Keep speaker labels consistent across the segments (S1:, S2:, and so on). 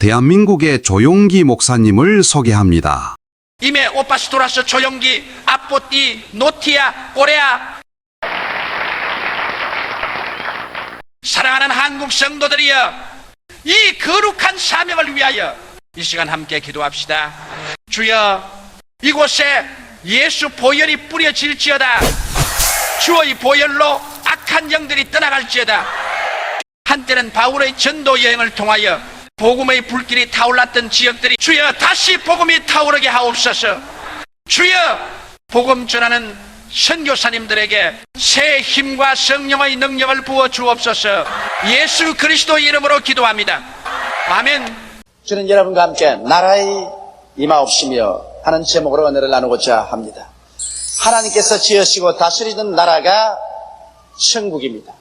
S1: 대한민국의 조용기 목사님을 소개합니다.
S2: 이메 오파스토라스 조용기 아뽀띠 노티아 꼬레아. 사랑하는 한국 성도들이여, 이 거룩한 사명을 위하여 이 시간 함께 기도합시다. 주여, 이곳에 예수 보혈이 뿌려질지어다. 주의 보혈로 악한 영들이 떠나갈지어다. 한때는 바울의 전도 여행을 통하여 복음의 불길이 타올랐던 지역들이 주여 다시 복음이 타오르게 하옵소서. 주여, 복음 전하는 선교사님들에게 새 힘과 성령의 능력을 부어 주옵소서. 예수 그리스도의 이름으로 기도합니다. 아멘.
S3: 저는 여러분과 함께 나라의 임하옵시며 하는 제목으로 은혜를 나누고자 합니다. 하나님께서 지으시고 다스리는 나라가 천국입니다.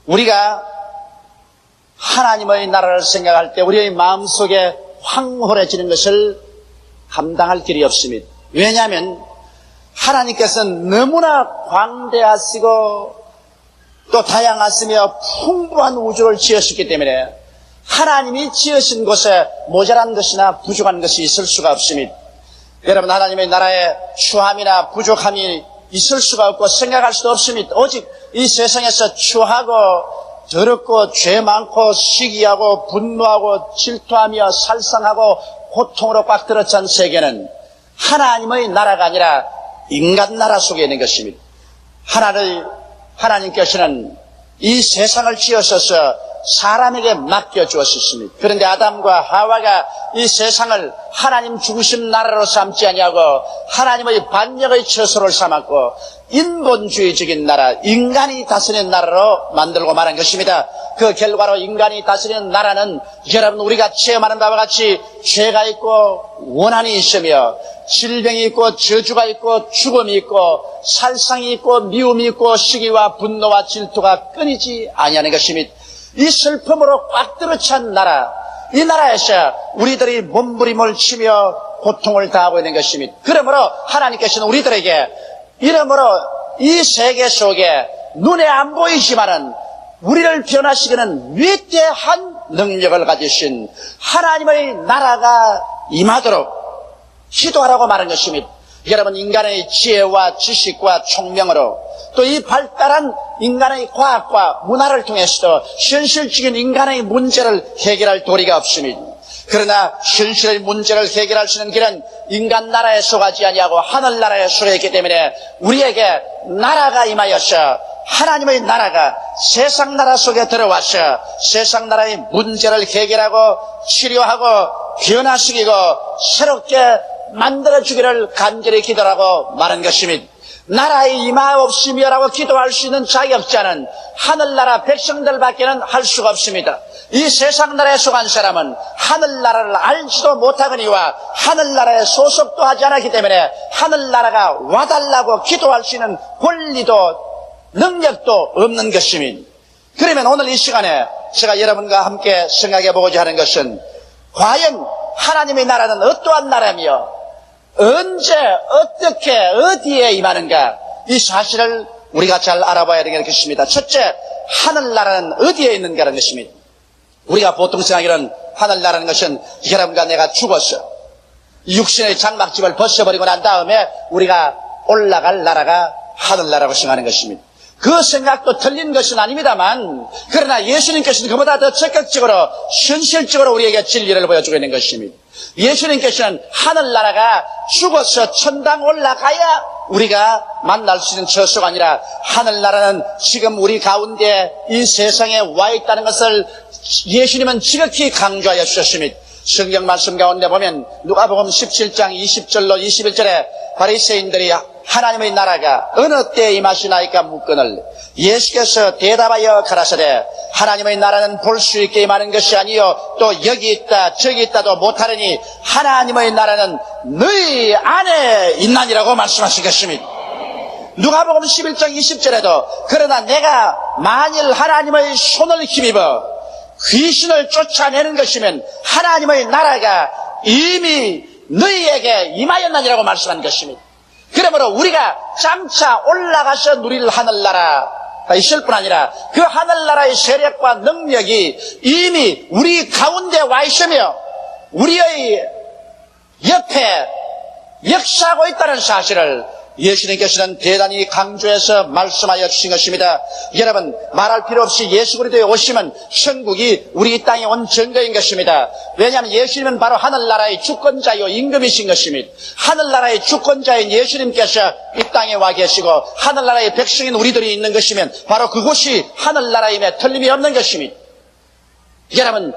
S3: 우리가 하나님의 나라를 생각할 때 우리의 마음속에 황홀해지는 것을 감당할 길이 없습니다. 왜냐하면 하나님께서는 너무나 광대하시고 또 다양하시며 풍부한 우주를 지으셨기 때문에 하나님이 지으신 곳에 모자란 것이나 부족한 것이 있을 수가 없습니다. 여러분, 하나님의 나라에 추함이나 부족함이 있을 수가 없고 생각할 수도 없습니다. 오직 이 세상에서 추하고 더럽고 죄 많고 시기하고 분노하고 질투하며 살상하고 고통으로 꽉 들어찬 세계는 하나님의 나라가 아니라 인간 나라 속에 있는 것입니다. 하나님께서는 이 세상을 지으셔서 사람에게 맡겨주었습니다. 그런데 아담과 하와가 이 세상을 하나님 죽으신 나라로 삼지 아니하고 하나님의 반역의 처소를 삼았고 인본주의적인 나라, 인간이 다스리는 나라로 만들고 말한 것입니다. 그 결과로 인간이 다스리는 나라는 여러분 우리가 체험하는 바와 같이 죄가 있고 원한이 있으며 질병이 있고 저주가 있고 죽음이 있고 살상이 있고 미움이 있고 시기와 분노와 질투가 끊이지 아니하는 것입니다. 이 슬픔으로 꽉 들어찬 나라, 이 나라에서 우리들이 몸부림을 치며 고통을 당하고 있는 것입니다. 그러므로 하나님께서는 우리들에게 이러므로 이 세계 속에 눈에 안 보이지만은 우리를 변화시키는 위대한 능력을 가지신 하나님의 나라가 임하도록 기도하라고 말한 것입니다. 여러분, 인간의 지혜와 지식과 총명으로 또 이 발달한 인간의 과학과 문화를 통해서도 현실적인 인간의 문제를 해결할 도리가 없습니다. 그러나 현실의 문제를 해결할 수 있는 길은 인간 나라에 속하지 아니하고 하늘나라에 속했기 때문에 우리에게 나라가 임하여서 하나님의 나라가 세상 나라 속에 들어와서 세상 나라의 문제를 해결하고 치료하고 변화시키고 새롭게 만들어주기를 간절히 기도하고 말한 것입니다. 나라의 임하옵시며라고 기도할 수 있는 자격자는 하늘나라 백성들밖에는 할 수가 없습니다. 이 세상 나라에 속한 사람은 하늘나라를 알지도 못하거니와 하늘나라에 소속도 하지 않았기 때문에 하늘나라가 와달라고 기도할 수 있는 권리도 능력도 없는 것입니다. 그러면 오늘 이 시간에 제가 여러분과 함께 생각해 보고자 하는 것은 과연 하나님의 나라는 어떠한 나라며 언제 어떻게 어디에 임하는가, 이 사실을 우리가 잘 알아봐야 되는 것입니다. 첫째, 하늘나라는 어디에 있는가라는 것입니다. 우리가 보통 생각하기로는 하늘나라는 것은 여러분과 내가 죽었어 육신의 장막집을 벗어버리고 난 다음에 우리가 올라갈 나라가 하늘나라고 생각하는 것입니다. 그 생각도 틀린 것은 아닙니다만, 그러나 예수님께서는 그보다 더 적극적으로 현실적으로 우리에게 진리를 보여주고 있는 것입니다. 예수님께서는 하늘나라가 죽어서 천당 올라가야 우리가 만날 수 있는 처소가 아니라 하늘나라는 지금 우리 가운데 이 세상에 와 있다는 것을 예수님은 지극히 강조하여 주셨습니다. 성경 말씀 가운데 보면 누가복음 17장 20절로 21절에 바리새인들이 하나님의 나라가 어느 때에 임하시나이까 묻거늘 예수께서 대답하여 가라사대 하나님의 나라는 볼 수 있게 임하는 것이 아니요 또 여기 있다 저기 있다도 못하려니 하나님의 나라는 너희 안에 있나니라고 말씀하신 것입니다. 누가복음 11장 20절에도 그러나 내가 만일 하나님의 손을 힘입어 귀신을 쫓아내는 것이면 하나님의 나라가 이미 너희에게 임하였나니라고 말씀한 것입니다. 그러므로 우리가 장차 올라가서 누릴 하늘나라가 있을 뿐 아니라 그 하늘나라의 세력과 능력이 이미 우리 가운데 와 있으며 우리의 옆에 역사하고 있다는 사실을 예수님께서는 대단히 강조해서 말씀하여 주신 것입니다. 여러분, 말할 필요 없이 예수 그리스도의 오심은 천국이 우리 이 땅에 온 증거인 것입니다. 왜냐하면 예수님은 바로 하늘나라의 주권자요 임금이신 것입니다. 하늘나라의 주권자인 예수님께서 이 땅에 와 계시고 하늘나라의 백성인 우리들이 있는 것이면 바로 그곳이 하늘나라임에 틀림이 없는 것입니다. 여러분,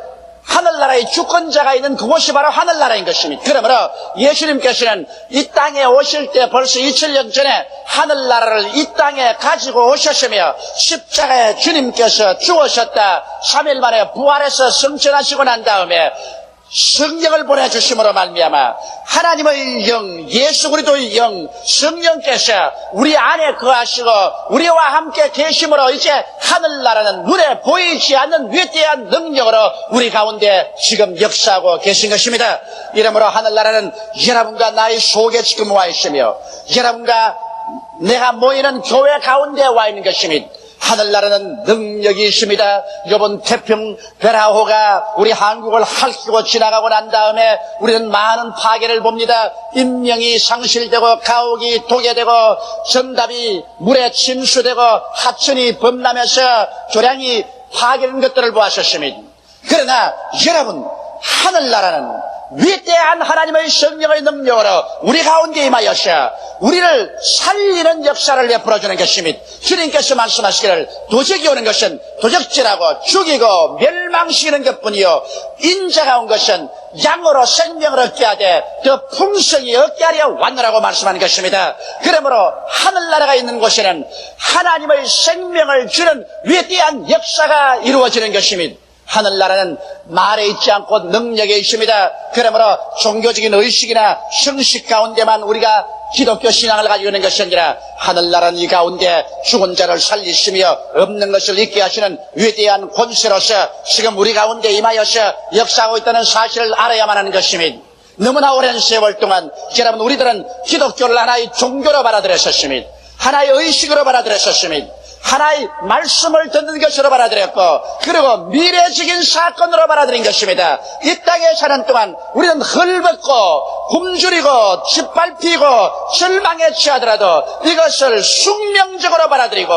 S3: 하늘나라의 주권자가 있는 그곳이 바로 하늘나라인 것입니다. 그러므로 예수님께서는 이 땅에 오실 때 벌써 2000년 전에 하늘나라를 이 땅에 가지고 오셨으며 십자가에 주님께서 죽으셨다 3일 만에 부활해서 승천하시고 난 다음에 성령을 보내주심으로 말미암아 하나님의 영, 예수 그리스도의 영, 성령께서 우리 안에 거하시고 우리와 함께 계심으로 이제 하늘나라는 눈에 보이지 않는 위대한 능력으로 우리 가운데 지금 역사하고 계신 것입니다. 이러므로 하늘나라는 여러분과 나의 속에 지금 와 있으며 여러분과 내가 모이는 교회 가운데 와 있는 것입니다. 하늘나라는 능력이 있습니다. 이번 태평 베라호가 우리 한국을 핥히고 지나가고 난 다음에 우리는 많은 파괴를 봅니다. 인명이 상실되고 가옥이 도개되고 정답이 물에 침수되고 하천이 범람해서 조량이 파괴된 것들을 보았었습니다. 그러나 여러분, 하늘나라는 위대한 하나님의 성령의 능력으로 우리 가운데 임하여서 우리를 살리는 역사를 베풀어주는 것입니다. 주님께서 말씀하시기를 도적이 오는 것은 도적질하고 죽이고 멸망시키는 것뿐이요 인자가 온 것은 양으로 생명을 얻게 하되 더 풍성히 얻게 하려 왔노라고 말씀하는 것입니다. 그러므로 하늘나라가 있는 곳에는 하나님의 생명을 주는 위대한 역사가 이루어지는 것입니다. 하늘나라는 말에 있지 않고 능력에 있습니다. 그러므로 종교적인 의식이나 형식 가운데만 우리가 기독교 신앙을 가지고 있는 것이 아니라 하늘나라는 이 가운데 죽은 자를 살리시며 없는 것을 있게 하시는 위대한 권세로서 지금 우리 가운데 임하여서 역사하고 있다는 사실을 알아야만 하는 것입니다. 너무나 오랜 세월 동안 여러분 우리들은 기독교를 하나의 종교로 받아들였었습니다. 하나의 의식으로 받아들였었습니다. 하나의 말씀을 듣는 것으로 받아들였고 그리고 미래적인 사건으로 받아들인 것입니다. 이 땅에 사는 동안 우리는 헐벗고 굶주리고 짓밟히고 절망에 취하더라도 이것을 숙명적으로 받아들이고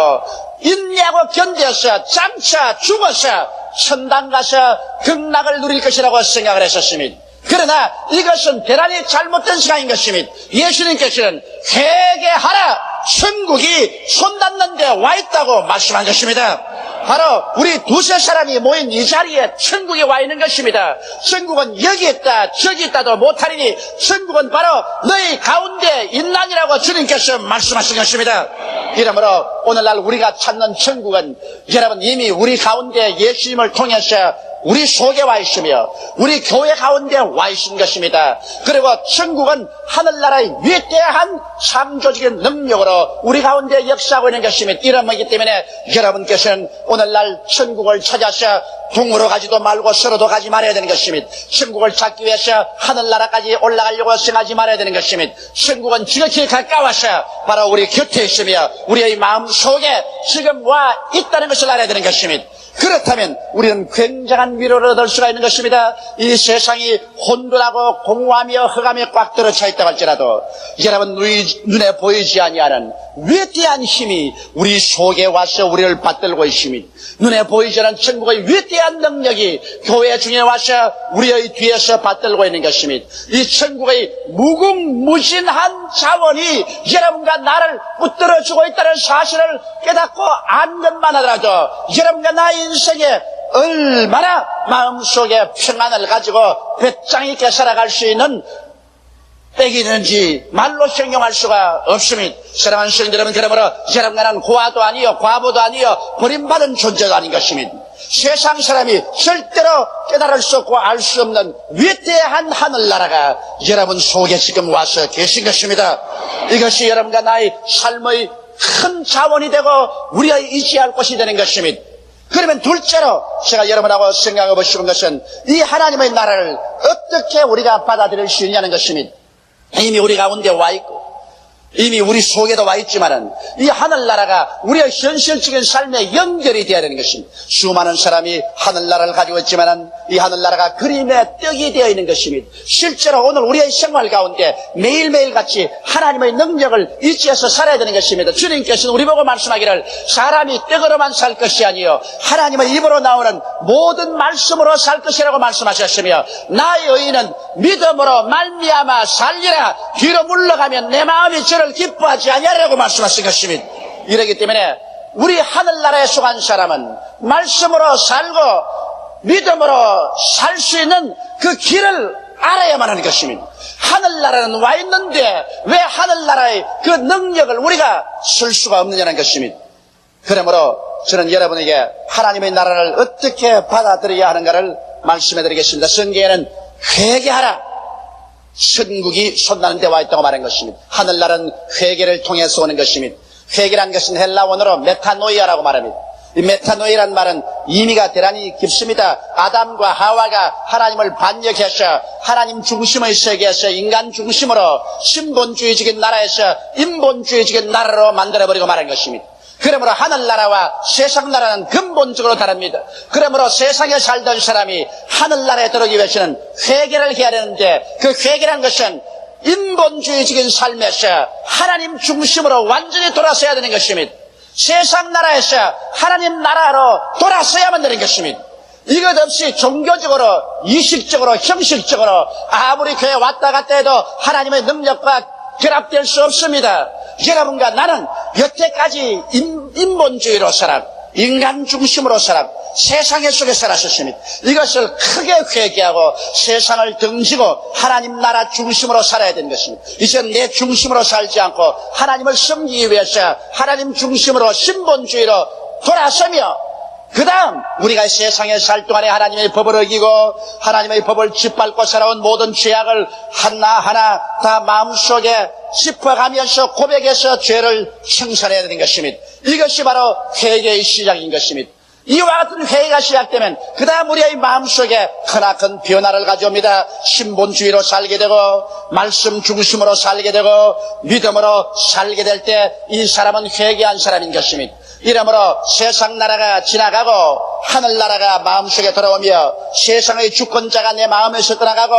S3: 인내하고 견뎌서 장차 죽어서 천당 가서 극락을 누릴 것이라고 생각을 했었습니다. 그러나 이것은 대단히 잘못된 생각인 것입니다. 예수님께서는 회개하라, 천국이 손닿는 데 와 있다고 말씀한 것입니다. 바로 우리 두세 사람이 모인 이 자리에 천국이 와 있는 것입니다. 천국은 여기 있다 저기 있다도 못하리니 천국은 바로 너희 가운데 있나니라고 주님께서 말씀하신 것입니다. 이러므로 오늘날 우리가 찾는 천국은 여러분 이미 우리 가운데 예수님을 통해서 우리 속에 와 있으며 우리 교회 가운데 와 있는 것입니다. 그리고 천국은 하늘나라의 위대한 창조적인 능력으로 우리 가운데 역사하고 있는 것입니다. 이러기 때문에 여러분께서는 오늘날 천국을 찾아서 동으로 가지도 말고 서로도 가지 말아야 되는 것입니다. 천국을 찾기 위해서 하늘나라까지 올라가려고 생각하지 말아야 되는 것입니다. 천국은 지극히 가까워서 바로 우리 곁에 있으며 우리의 마음 속에 지금 와 있다는 것을 알아야 되는 것입니다. 그렇다면 우리는 굉장한 위로를 얻을 수가 있는 것입니다. 이 세상이 혼돈하고 공허하며 흑암에 꽉 들어차 있다고 할지라도 여러분 눈에 보이지 아니하는 위대한 힘이 우리 속에 와서 우리를 받들고 있습니다. 눈에 보이지 않는 천국의 위대한 능력이 교회 중에 와서 우리의 뒤에서 받들고 있는 것입니다. 이 천국의 무궁무진한 자원이 여러분과 나를 붙들어주고 있다는 사실을 깨닫고 안 것만 하더라도 여러분과 나의 인생에 얼마나 마음속에 평안을 가지고 배짱 있게 살아갈 수 있는 때가 있는지 말로形容할 수가 없습니다. 사랑하는 성도 여러분, 그러므로 여러분과 나는 고아도 아니요 과부도 아니요 버림받은 존재가 아닌 것입니다. 세상 사람이 절대로 깨달을 수 없고 알 수 없는 위대한 하늘나라가 여러분 속에 지금 와서 계신 것입니다. 이것이 여러분과 나의 삶의 큰 자원이 되고 우리가 의지할 곳이 되는 것입니다. 그러면 둘째로 제가 여러분하고 생각해 보시는 것은 이 하나님의 나라를 어떻게 우리가 받아들일 수 있냐는 것입니다. 이미 우리 가운데 와 있고 이미 우리 속에도 와 있지만은 이 하늘나라가 우리의 현실적인 삶에 연결이 되어야 되는 것입니다. 수많은 사람이 하늘나라를 가지고 있지만은 이 하늘나라가 그림의 떡이 되어 있는 것입니다. 실제로 오늘 우리의 생활 가운데 매일매일 같이 하나님의 능력을 의지해서 살아야 되는 것입니다. 주님께서는 우리 보고 말씀하기를 사람이 떡으로만 살 것이 아니요 하나님의 입으로 나오는 모든 말씀으로 살 것이라고 말씀하셨으며 나의 의인은 믿음으로 말미암아 살리라. 뒤로 물러가면 내 마음이 저를 기뻐하지 아니하리라고 말씀하신 것입니다. 이러기 때문에 우리 하늘나라에 속한 사람은 말씀으로 살고 믿음으로 살 수 있는 그 길을 알아야만 하는 것입니다. 하늘나라는 와 있는데 왜 하늘나라의 그 능력을 우리가 쓸 수가 없느냐는 것입니다. 그러므로 저는 여러분에게 하나님의 나라를 어떻게 받아들여야 하는가를 말씀해 드리겠습니다. 성경에는 회개하라. 천국이 손나는 데 와 있다고 말한 것입니다. 하늘나라는 회개를 통해서 오는 것입니다. 회개란 것은 헬라 원어로 메타노이아라고 말합니다. 이 메타노이라는 말은 의미가 대단히 깊습니다. 아담과 하와가 하나님을 반역해서 하나님 중심의 세계에서 인간 중심으로 신본주의적인 나라에서 인본주의적인 나라로 만들어버리고 말한 것입니다. 그러므로 하늘나라와 세상나라는 근본적으로 다릅니다. 그러므로 세상에 살던 사람이 하늘나라에 들어오기 위해서는 회개를 해야 되는데 그 회개라는 것은 인본주의적인 삶에서 하나님 중심으로 완전히 돌아서야 되는 것입니다. 세상 나라에서 하나님 나라로 돌아서야만 되는 것입니다. 이것 없이 종교적으로, 이식적으로, 형식적으로 아무리 교회 왔다 갔다 해도 하나님의 능력과 결합될 수 없습니다. 여러분과 나는 여태까지 인본주의로 살아, 인간 중심으로 살아, 세상의 속에 살았었습니다. 이것을 크게 회개하고 세상을 등지고 하나님 나라 중심으로 살아야 되는 것입니다. 이제 내 중심으로 살지 않고 하나님을 섬기기 위해서 하나님 중심으로 신본주의로 돌아서며 그 다음 우리가 세상에 살 동안에 하나님의 법을 어기고 하나님의 법을 짓밟고 살아온 모든 죄악을 하나하나 다 마음속에 짚어가면서 고백해서 죄를 청산해야 되는 것입니다. 이것이 바로 회개의 시작인 것입니다. 이와 같은 회개가 시작되면 그 다음 우리의 마음속에 크나큰 변화를 가져옵니다. 신본주의로 살게 되고 말씀 중심으로 살게 되고 믿음으로 살게 될 때 이 사람은 회개한 사람인 것입니다. 이러므로 세상 나라가 지나가고 하늘나라가 마음속에 들어오며 세상의 주권자가 내 마음에서 떠나가고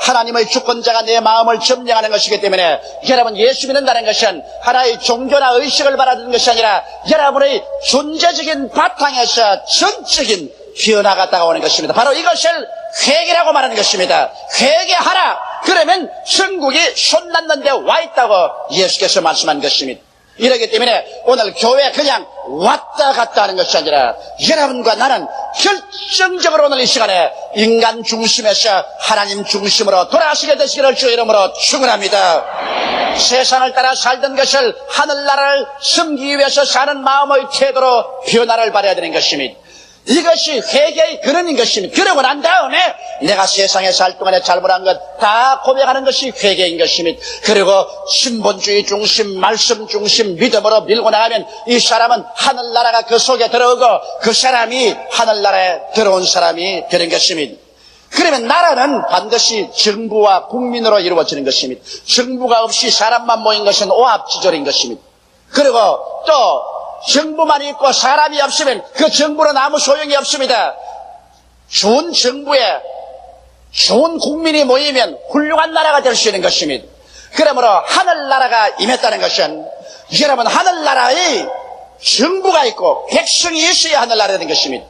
S3: 하나님의 주권자가 내 마음을 점령하는 것이기 때문에 여러분 예수 믿는다는 것은 하나의 종교나 의식을 받아들이는 것이 아니라 여러분의 존재적인 바탕에서 전적인 변화가 다가오는 것입니다. 바로 이것을 회개라고 말하는 것입니다. 회개하라. 그러면 천국이 손났는 데 와 있다고 예수께서 말씀한 것입니다. 이러기 때문에 오늘 교회 그냥 왔다 갔다 하는 것이 아니라 여러분과 나는 결정적으로 오늘 이 시간에 인간 중심에서 하나님 중심으로 돌아서게 되시기를 주의 이름으로 축원합니다. 세상을 따라 살던 것을 하늘나라를 섬기기 위해서 사는 마음의 태도로 변화를 받아야 되는 것입니다. 이것이 회개의 근원인 것입니다. 그러고 난 다음에 내가 세상에 살 동안에 잘못한 것 다 고백하는 것이 회개인 것입니다. 그리고 신본주의 중심, 말씀 중심, 믿음으로 밀고 나가면 이 사람은 하늘나라가 그 속에 들어오고 그 사람이 하늘나라에 들어온 사람이 되는 것입니다. 그러면 나라는 반드시 정부와 국민으로 이루어지는 것입니다. 정부가 없이 사람만 모인 것은 오합지졸인 것입니다. 그리고 또 정부만 있고 사람이 없으면 그 정부는 아무 소용이 없습니다. 좋은 정부에 좋은 국민이 모이면 훌륭한 나라가 될 수 있는 것입니다. 그러므로 하늘나라가 임했다는 것은 여러분 하늘나라의 정부가 있고 백성이 있어야 하늘나라가 된 것입니다.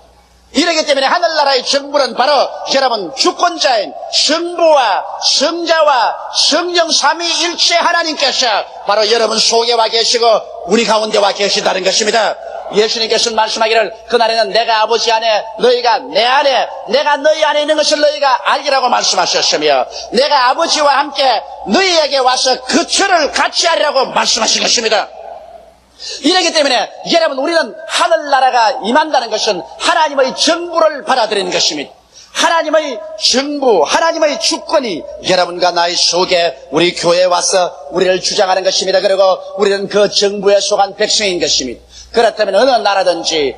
S3: 이러기 때문에 하늘나라의 정부는 바로 여러분 주권자인 성부와 성자와 성령 삼위일체 하나님께서 바로 여러분 속에 와 계시고 우리 가운데 와 계시다는 것입니다. 예수님께서는 말씀하기를 그날에는 내가 아버지 안에 너희가 내 안에 내가 너희 안에 있는 것을 너희가 알리라고 말씀하셨으며 내가 아버지와 함께 너희에게 와서 그 철을 같이 하리라고 말씀하신 것입니다. 이러기 때문에 여러분 우리는 하늘나라가 임한다는 것은 하나님의 정부를 받아들이는 것입니다. 하나님의 정부, 하나님의 주권이 여러분과 나의 속에 우리 교회에 와서 우리를 주장하는 것입니다. 그리고 우리는 그 정부에 속한 백성인 것입니다. 그렇다면 어느 나라든지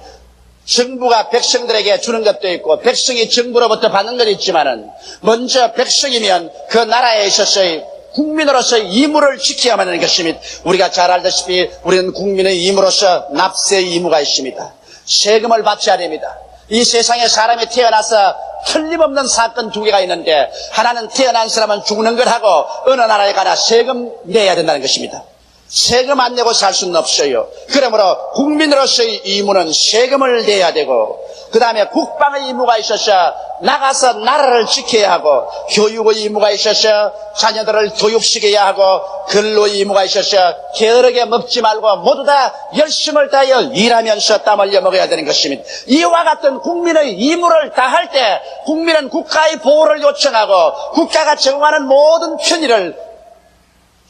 S3: 정부가 백성들에게 주는 것도 있고 백성이 정부로부터 받는 것도 있지만은 먼저 백성이면 그 나라에 있어서의 국민으로서의義務를 지켜야만 하는 것입니다. 우리가 잘 알다시피 우리는 국민의義務로서 납세의義務가 있습니다. 세금을 바쳐야 됩니다. 이 세상에 사람이 태어나서 틀림없는 사건 두 개가 있는데, 하나는 태어난 사람은 죽는 걸 하고 어느 나라에 가나 세금 내야 된다는 것입니다. 세금 안 내고 살 수는 없어요. 그러므로 국민으로서의義務는 세금을 내야 되고, 그 다음에 국방의義務가 있어서 나가서 나라를 지켜야 하고, 교육의義務가 있어서 자녀들을 교육시켜야 하고, 근로의義務가 있어서 게으르게 먹지 말고 모두 다 열심을 다하여 일하면서 땀 흘려 먹어야 되는 것입니다. 이와 같은 국민의義務를 다할 때 국민은 국가의 보호를 요청하고 국가가 제공하는 모든 편의를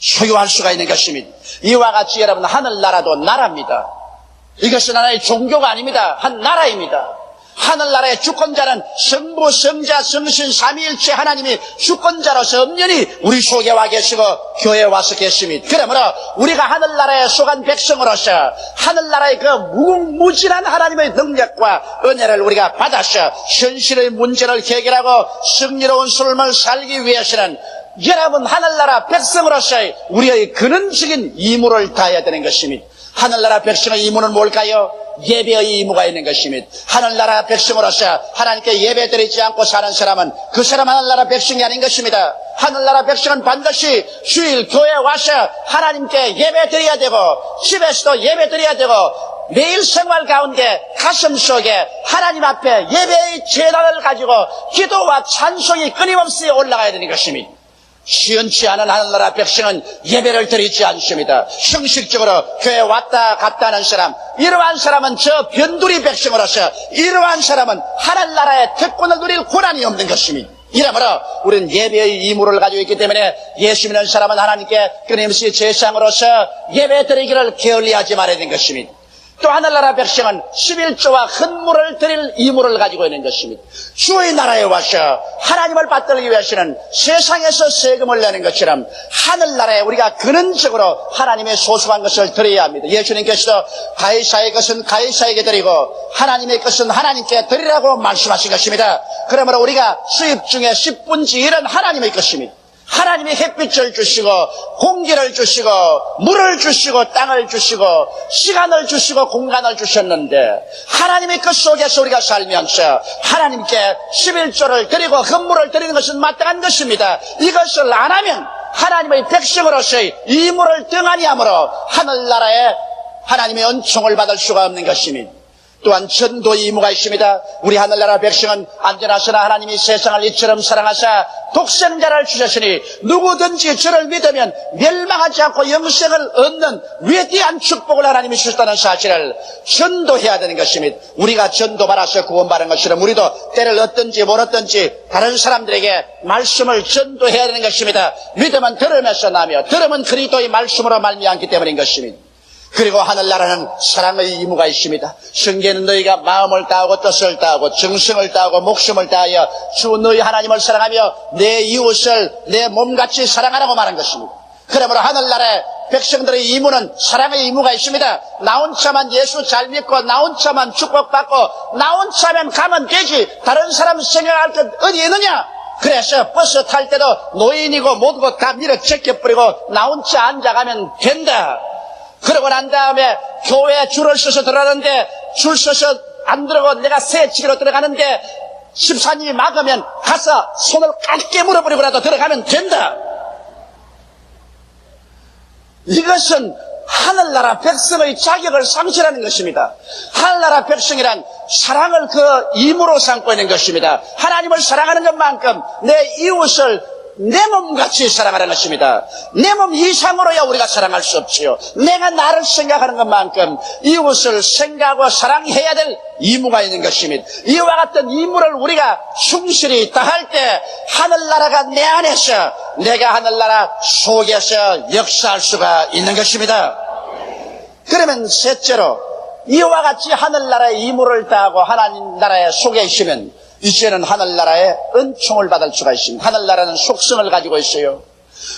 S3: 소유할 수가 있는 것입니다. 이와 같이 여러분, 하늘나라도 나라입니다. 이것은 하나의 종교가 아닙니다. 한 나라입니다. 하늘나라의 주권자는 성부, 성자, 성신, 삼위일체 하나님이 주권자로서 엄연히 우리 속에 와 계시고 교회에 와서 계십니다. 그러므로 우리가 하늘나라에 속한 백성으로서 하늘나라의 그 무궁무진한 하나님의 능력과 은혜를 우리가 받아서 현실의 문제를 해결하고 승리로운 삶을 살기 위해서는 여러분, 하늘나라 백성으로서의 우리의 근원적인義務를 다해야 되는 것입니다. 하늘나라 백성의義務는 뭘까요? 예배의義務가 있는 것입니다. 하늘나라 백성으로서 하나님께 예배드리지 않고 사는 사람은 그 사람 하늘나라 백성이 아닌 것입니다. 하늘나라 백성은 반드시 주일 교회에 와서 하나님께 예배드려야 되고, 집에서도 예배드려야 되고, 매일 생활 가운데 가슴 속에 하나님 앞에 예배의 제단을 가지고 기도와 찬송이 끊임없이 올라가야 되는 것입니다. 시원치 않은 하늘나라 백성은 예배를 드리지 않습니다. 형식적으로 교회에 왔다 갔다 하는 사람, 이러한 사람은 저 변두리 백성으로서 이러한 사람은 하늘나라의 특권을 누릴 권한이 없는 것입니다. 이러므로 우리는 예배의義務를 가지고 있기 때문에 예수 믿는 사람은 하나님께 끊임없이 제사장으로서 예배 드리기를 게을리하지 말아야 되는 것입니다. 또 하늘나라 백성은 11조와 헌물을 드릴義務를 가지고 있는 것입니다. 주의 나라에 와서 하나님을 받들기 위해서는 세상에서 세금을 내는 것처럼 하늘나라에 우리가 근원적으로 하나님의 소중한 것을 드려야 합니다. 예수님께서도 가이사의 것은 가이사에게 드리고 하나님의 것은 하나님께 드리라고 말씀하신 것입니다. 그러므로 우리가 수입 중에 10분의 1은 하나님의 것입니다. 하나님이 햇빛을 주시고 공기를 주시고 물을 주시고 땅을 주시고 시간을 주시고 공간을 주셨는데, 하나님의 것 속에서 우리가 살면서 하나님께 11조를 드리고 헌물을 드리는 것은 마땅한 것입니다. 이것을 안 하면 하나님의 백성으로서의義務를 등한히 함으로 하늘나라에 하나님의 은총을 받을 수가 없는 것입니다. 또한 전도의義務가 있습니다. 우리 하늘나라 백성은 안전하시나 하나님이 세상을 이처럼 사랑하사 독생자를 주셨으니 누구든지 저를 믿으면 멸망하지 않고 영생을 얻는 위대한 축복을 하나님이 주셨다는 사실을 전도해야 되는 것입니다. 우리가 전도 받아서 구원받은 것처럼 우리도 때를 얻든지 못 얻든지 다른 사람들에게 말씀을 전도해야 되는 것입니다. 믿음은 들음에서 나며 들음은 그리스도의 말씀으로 말미암기 때문인 것입니다. 그리고 하늘나라는 사랑의義務가 있습니다. 성경에는 너희가 마음을 다하고 뜻을 다하고 정성을 다하고 목숨을 다하여 주 너희 하나님을 사랑하며 내 이웃을 내 몸같이 사랑하라고 말한 것입니다. 그러므로 하늘나라의 백성들의義務는 사랑의義務가 있습니다. 나 혼자만 예수 잘 믿고 나 혼자만 축복받고 나 혼자만 가면 되지 다른 사람 생각할 것 어디 있느냐? 그래서 버스 탈 때도 노인이고 뭐고 다 밀어 제껴버리고 나 혼자 앉아가면 된다. 그러고 난 다음에 교회에 줄을 서서 들어가는데 줄 서서 안 들어가고 내가 새치기로 들어가는데 집사님이 막으면 가서 손을 깔게 물어버리고라도 들어가면 된다. 이것은 하늘나라 백성의 자격을 상실하는 것입니다. 하늘나라 백성이란 사랑을 그義務로 삼고 있는 것입니다. 하나님을 사랑하는 것만큼 내 이웃을 내 몸같이 사랑하는 것입니다. 내 몸 이상으로야 우리가 사랑할 수 없지요. 내가 나를 생각하는 것만큼 이웃을 생각하고 사랑해야 될義務가 있는 것입니다. 이와 같은義務를 우리가 충실히 다할 때 하늘나라가 내 안에서 내가 하늘나라 속에서 역사할 수가 있는 것입니다. 그러면 셋째로 이와 같이 하늘나라의義務를 다하고 하나님 나라에 속에 있으면 이제는 하늘나라의 은총을 받을 수가 있습니다. 하늘나라는 속성을 가지고 있어요.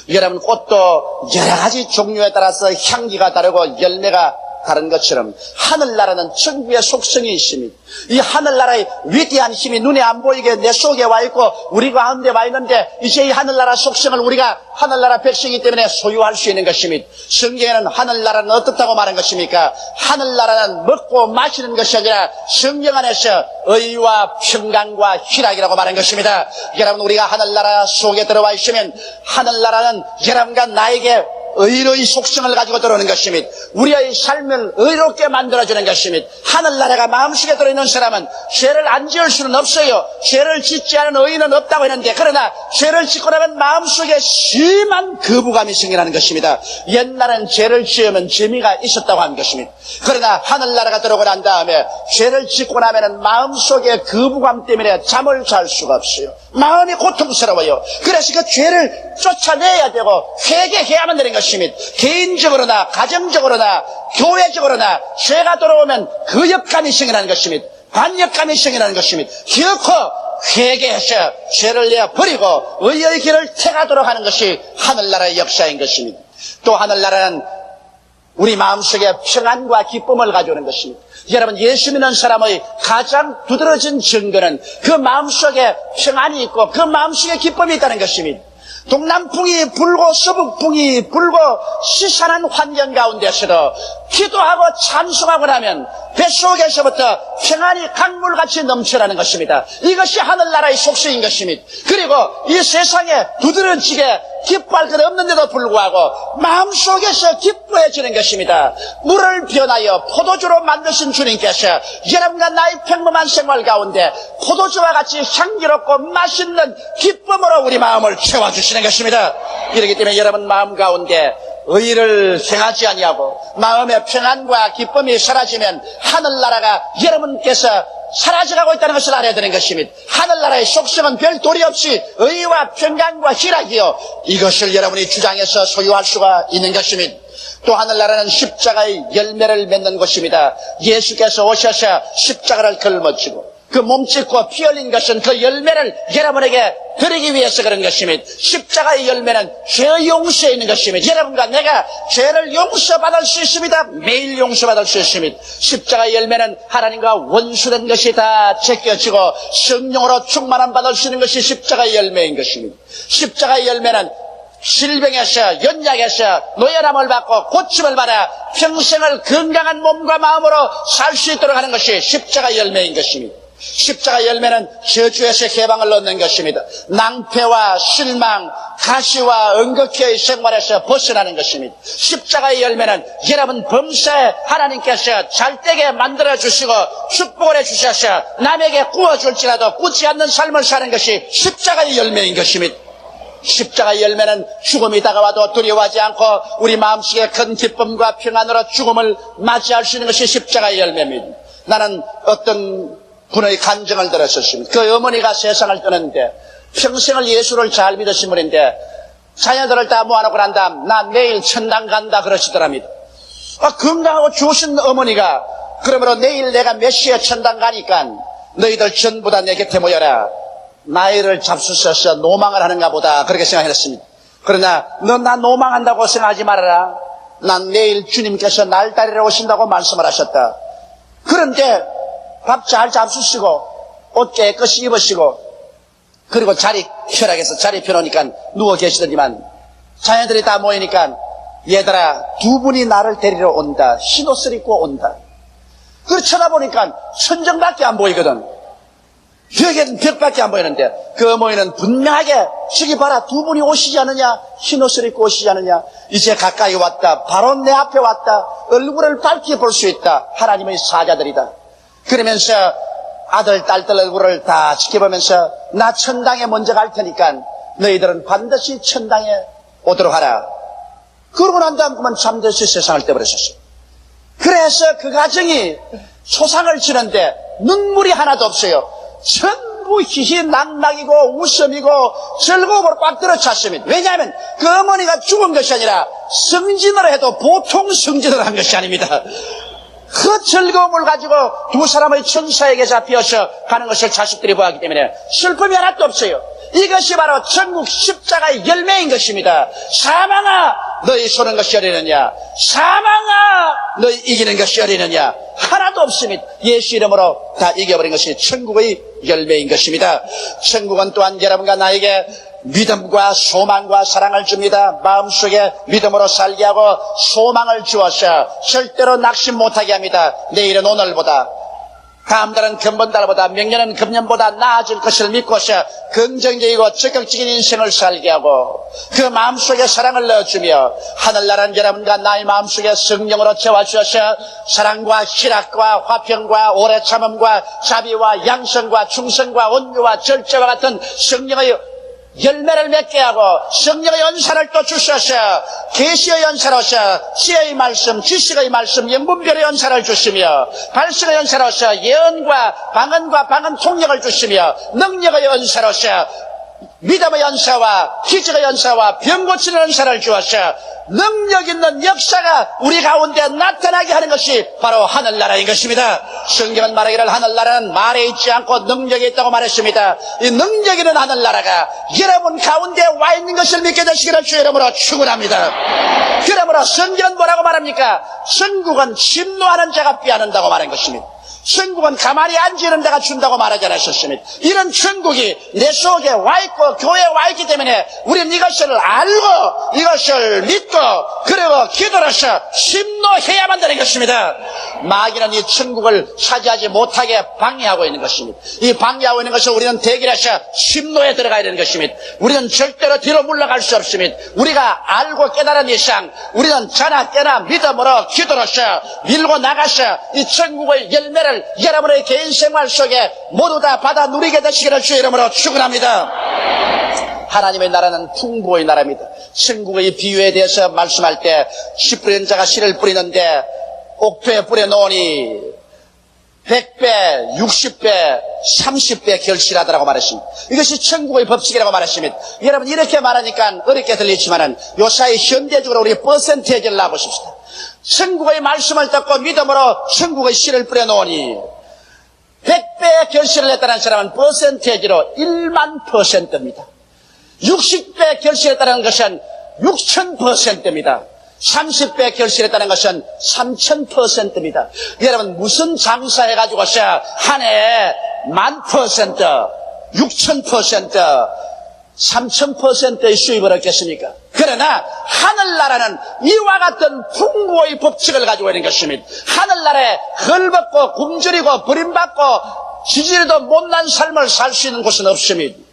S3: 여러분, 꽃도 여러 가지 종류에 따라서 향기가 다르고 열매가 다른 것처럼 하늘나라는 천국의 속성이 있습니다. 이 하늘나라의 위대한 힘이 눈에 안 보이게 내 속에 와 있고 우리 가운데 와 있는데 이제 이 하늘나라 속성을 우리가 하늘나라 백성이기 때문에 소유할 수 있는 것입니다. 성경에는 하늘나라는 어떻다고 말한 것입니까? 하늘나라는 먹고 마시는 것이 아니라 성경 안에서 의와 평강과 희락이라고 말한 것입니다. 여러분, 우리가 하늘나라 속에 들어와 있으면 하늘나라는 여러분과 나에게 의의 속성을 가지고 들어오는 것입니다. 우리의 삶을 의롭게 만들어주는 것입니다. 하늘나라가 마음속에 들어있는 사람은 죄를 안 지을 수는 없어요. 죄를 짓지 않은 의인은 없다고 했는데, 그러나 죄를 짓고 나면 마음속에 심한 거부감이 생기는 것입니다. 옛날엔 죄를 지으면 재미가 있었다고 하는 것입니다. 그러나 하늘나라가 들어오고 난 다음에 죄를 짓고 나면 마음속에 거부감 때문에 잠을 잘 수가 없어요. 마음이 고통스러워요. 그래서 그 죄를 쫓아내야 되고 회개해야만 되는 것입니다. 개인적으로나 가정적으로나 교회적으로나 죄가 들어오면 거역감이 생겨나는 것입니다. 관역감이 생겨나는 것입니다. 결코 회개해서 죄를 내어버리고 의의 길을 택하도록 하는 것이 하늘나라의 역사인 것입니다. 또 하늘나라는 우리 마음속에 평안과 기쁨을 가져오는 것입니다. 여러분, 예수 믿는 사람의 가장 두드러진 증거는 그 마음속에 평안이 있고 그 마음속에 기쁨이 있다는 것입니다. 동남풍이 불고 서북풍이 불고 시산한 환경 가운데서도 기도하고 찬송하고 나면 뱃속에서부터 평안이 강물같이 넘쳐나는 것입니다. 이것이 하늘나라의 속성인 것입니다. 그리고 이 세상에 두드러지게 기뻐할 것 없는데도 불구하고 마음속에서 기뻐해지는 것입니다. 물을 변하여 포도주로 만드신 주님께서 여러분과 나의 평범한 생활 가운데 포도주와 같이 향기롭고 맛있는 기쁨으로 우리 마음을 채워주시는 것입니다. 이렇기 때문에 여러분 마음 가운데 의를 행하지 아니하고 마음의 평안과 기쁨이 사라지면 하늘나라가 여러분께서 사라져가고 있다는 것을 알아야 되는 것입니다. 하늘나라의 속성은 별 도리 없이 의와 평강과 희락이요, 이것을 여러분이 주장해서 소유할 수가 있는 것입니다. 또 하늘나라는 십자가의 열매를 맺는 곳입니다. 예수께서 오셔서 십자가를 걸머지고 그 몸짓고 피 흘린 것은 그 열매를 여러분에게 드리기 위해서 그런 것입니다. 십자가의 열매는 죄의 용서에 있는 것입니다. 여러분과 내가 죄를 용서받을 수 있습니다. 매일 용서받을 수 있습니다. 십자가의 열매는 하나님과 원수된 것이 다 제껴지고 성령으로 충만함 받을 수 있는 것이 십자가의 열매인 것입니다. 십자가의 열매는 질병에서 연약에서 노연함을 받고 고침을 받아 평생을 건강한 몸과 마음으로 살 수 있도록 하는 것이 십자가의 열매인 것입니다. 십자가 열매는 저주에서 해방을 얻는 것입니다. 낭패와 실망, 가시와 응극해의 생활에서 벗어나는 것입니다. 십자가의 열매는 여러분 범사에 하나님께서 잘되게 만들어주시고 축복을 해주셔서 남에게 구워줄지라도 굳지 않는 삶을 사는 것이 십자가의 열매인 것입니다. 십자가의 열매는 죽음이 다가와도 두려워하지 않고 우리 마음속에 큰 기쁨과 평안으로 죽음을 맞이할 수 있는 것이 십자가의 열매입니다. 나는 어떤 분의 간증을 들었었습니다. 그 어머니가 세상을 떠났는데 평생을 예수를 잘 믿으신 분인데 자녀들을 다 모아놓고 난 다음 나 내일 천당 간다 그러시더랍니다. 건강하고 좋으신 어머니가 그러므로 내일 내가 몇 시에 천당 가니까 너희들 전부 다 내 곁에 모여라. 나이를 잡수셔서 노망을 하는가 보다 그렇게 생각했습니다. 그러나 너 나 노망한다고 생각하지 말아라. 난 내일 주님께서 날 따리러 오신다고 말씀을 하셨다. 그런데 밥 잘 잡수시고 옷 깨끗이 입으시고 그리고 자리 펴라해서 자리 펴놓으니까 누워 계시더니만 자녀들이 다 모이니까 얘들아 두 분이 나를 데리러 온다. 흰옷을 입고 온다. 그걸 쳐다보니까 천정밖에 안 보이거든. 벽에는 벽밖에 안 보이는데 그 어머니는 분명하게 저기 봐라 두 분이 오시지 않느냐, 흰옷을 입고 오시지 않느냐. 이제 가까이 왔다. 바로 내 앞에 왔다. 얼굴을 밝히 볼 수 있다. 하나님의 사자들이다. 그러면서 아들 딸들 얼굴을 다 지켜보면서 나 천당에 먼저 갈 테니까 너희들은 반드시 천당에 오도록 하라. 그러고 난 다음 그만 잠들시 세상을 떼버렸었어요. 그래서 그 가정이 초상을 치는데 눈물이 하나도 없어요. 전부 희희낙낙이고 웃음이고 즐거움으로 꽉 들어찼습니다. 왜냐하면 그 어머니가 죽은 것이 아니라 승진을 해도 보통 승진을 한 것이 아닙니다. 그 즐거움을 가지고 두 사람의 천사에게 잡혀서 가는 것을 자식들이 보았기 때문에 슬픔이 하나도 없어요. 이것이 바로 천국 십자가의 열매인 것입니다. 사망아 너희 소는 것이 어리느냐? 사망아, 너희 이기는 것이 어리느냐? 하나도 없습니다. 예수 이름으로 다 이겨버린 것이 천국의 열매인 것입니다. 천국은 또한 여러분과 나에게 믿음과 소망과 사랑을 줍니다. 마음속에 믿음으로 살게 하고 소망을 주어서 절대로 낙심 못하게 합니다. 내일은 오늘보다, 다음 달은 금번달보다, 명년은 금년보다 나아질 것을 믿고서 긍정적이고 적극적인 인생을 살게 하고 그 마음속에 사랑을 넣어주며 하늘나라는 여러분과 나의 마음속에 성령으로 채워주셔서 사랑과 희락과 화평과 오래 참음과 자비와 양성과 충성과 온유와 절제와 같은 성령의 열매를 맺게 하고 성령의 연사를 또 주셔서 계시의 연사로서 지혜의 말씀, 지식의 말씀, 영분별의 연사를 주시며 발성의 연사로서 예언과 방언 통역을 주시며 능력의 연사로서 믿음의 연사와 기적의 연사와 병 고치는 연사를 주어서 능력 있는 역사가 우리 가운데 나타나게 하는 것이 바로 하늘나라인 것입니다. 성경은 말하기를 하늘나라는 말에 있지 않고 능력이 있다고 말했습니다. 이 능력 있는 하늘나라가 여러분 가운데 와 있는 것을 믿게 되시기를 주의 이름으로 축원합니다. 그러므로 성경은 뭐라고 말합니까? 천국은 침노하는 자가 빼앗는다고 말한 것입니다. 천국은 가만히 앉는 자가 준다고 말하지 않았습니다. 이런 천국이 내 속에 와 있고 교회에 와 있기 때문에 우리는 이것을 알고 이것을 믿고 그리고 기도로서 심노해야만 되는 것입니다. 마귀는 이 천국을 차지하지 못하게 방해하고 있는 것입니다. 이 방해하고 있는 것을 우리는 대결해서 심노에 들어가야 되는 것입니다. 우리는 절대로 뒤로 물러갈 수 없습니다. 우리가 알고 깨달은 이상 우리는 자나 깨나 믿음으로 기도로서 밀고 나가서 이 천국의 열매를 여러분의 개인 생활 속에 모두 다 받아 누리게 되시기를 주의 이름으로 축원합니다. 하나님의 나라는 풍부의 나라입니다. 천국의 비유에 대해서 말씀할 때 씨 뿌리는 자가 씨를 뿌리는데 옥토에 뿌려놓으니 100배, 60배, 30배 결실하더라고 말했습니다. 이것이 천국의 법칙이라고 말했습니다. 여러분 이렇게 말하니까 어렵게 들리지만은 요사이 현대적으로 우리 퍼센테이지를 놔보십시다. 천국의 말씀을 듣고 믿음으로 천국의 씨를 뿌려놓으니 100배 결실을 했다는 사람은 퍼센테이지로 10000%입니다. 60배 결실했다는 것은 6000%입니다. 30배 결실했다는 것은 3000%입니다. 여러분 무슨 장사해가지고서 한 해에 10,000%, 6000%, 3000%의 수입을 얻겠습니까? 그러나 하늘나라는 이와 같은 풍부의 법칙을 가지고 있는 것입니다. 하늘나라에 헐벗고 굶주리고 버림받고 지지리도 못난 삶을 살 수 있는 곳은 없습니다.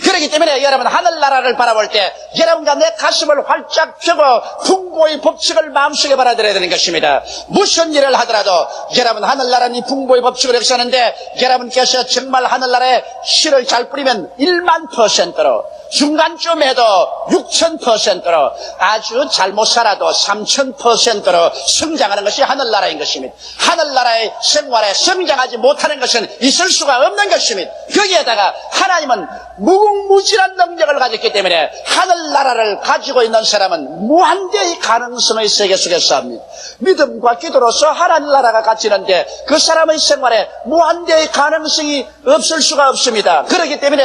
S3: 그렇기 때문에 여러분 하늘나라를 바라볼 때 여러분과 내 가슴을 활짝 펴고 풍부의 법칙을 마음속에 받아들여야 되는 것입니다. 무슨 일을 하더라도 여러분 하늘나라는 이 풍부의 법칙을 역사하는데 여러분께서 정말 하늘나라에 씨를 잘 뿌리면 10000%로 중간쯤에도 6000%로 아주 잘못 살아도 3000%로 성장하는 것이 하늘나라인 것입니다. 하늘나라의 생활에 성장하지 못하는 것은 있을 수가 없는 것입니다. 거기에다가 하나님은 무궁무진한 능력을 가졌기 때문에 하늘나라를 가지고 있는 사람은 무한대의 가능성의 세계 속에 삽니다. 믿음과 기도로서 하늘나라가 갇히는데 그 사람의 생활에 무한대의 가능성이 없을 수가 없습니다. 그렇기 때문에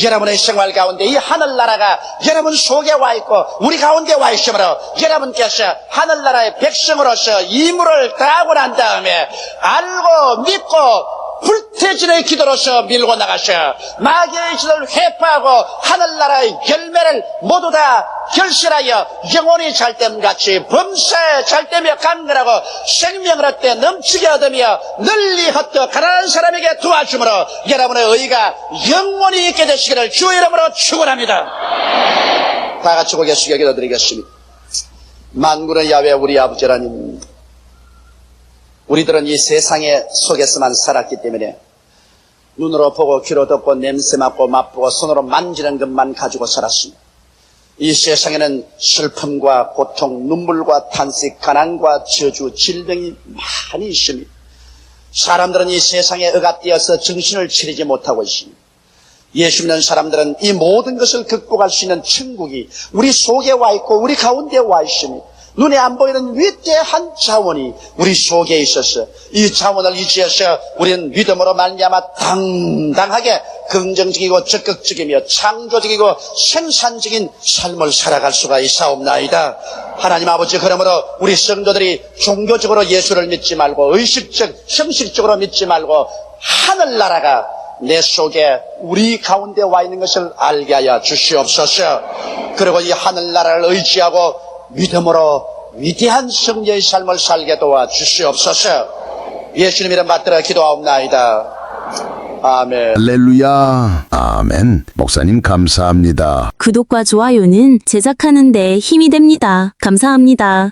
S3: 여러분의 생활 가운데 이 하늘나라가 여러분 속에 와 있고 우리 가운데 와 있으므로 여러분께서 하늘나라의 백성으로서 임무를 다하고 난 다음에 알고 믿고 불태진의 기도로서 밀고 나가셔 마귀의 짓을 회파하고 하늘나라의 열매를 모두 다 결실하여 영혼이 잘됨같이 범사에 잘되며 강건하고 생명을 얻되 넘치게 얻으며 널리 헛되어 가난한 사람에게 도와주므로 여러분의 의가 영원히 있게 되시기를 주의 이름으로 축원합니다. 다 같이 고개 숙여 기도드리겠습니다. 만군의 야훼 우리 아버지 하나님, 우리들은 이 세상의 속에서만 살았기 때문에 눈으로 보고 귀로 듣고 냄새 맡고 맛보고 손으로 만지는 것만 가지고 살았습니다. 이 세상에는 슬픔과 고통, 눈물과 탄식, 가난과 저주, 질병이 많이 있습니다. 사람들은 이 세상에 억압되어서 정신을 차리지 못하고 있습니다. 예수 믿는 사람들은 이 모든 것을 극복할 수 있는 천국이 우리 속에 와 있고 우리 가운데 와 있습니다. 눈에 안 보이는 위대한 자원이 우리 속에 있었어. 이 자원을 의지해서 우리는 믿음으로 말미암아 당당하게 긍정적이고 적극적이며 창조적이고 생산적인 삶을 살아갈 수가 있사옵나이다. 하나님 아버지, 그러므로 우리 성도들이 종교적으로 예수를 믿지 말고 형식적으로 믿지 말고 하늘나라가 내 속에 우리 가운데 와 있는 것을 알게 하여 주시옵소서. 그리고 이 하늘나라를 의지하고 믿음으로 위대한 성녀의 삶을 살게 도와 주시옵소서. 예수님 이름 받들어 기도하옵나이다. 아멘.
S4: 할렐루야. 아멘. 목사님 감사합니다.
S5: 구독과 좋아요는 제작하는 데 힘이 됩니다. 감사합니다.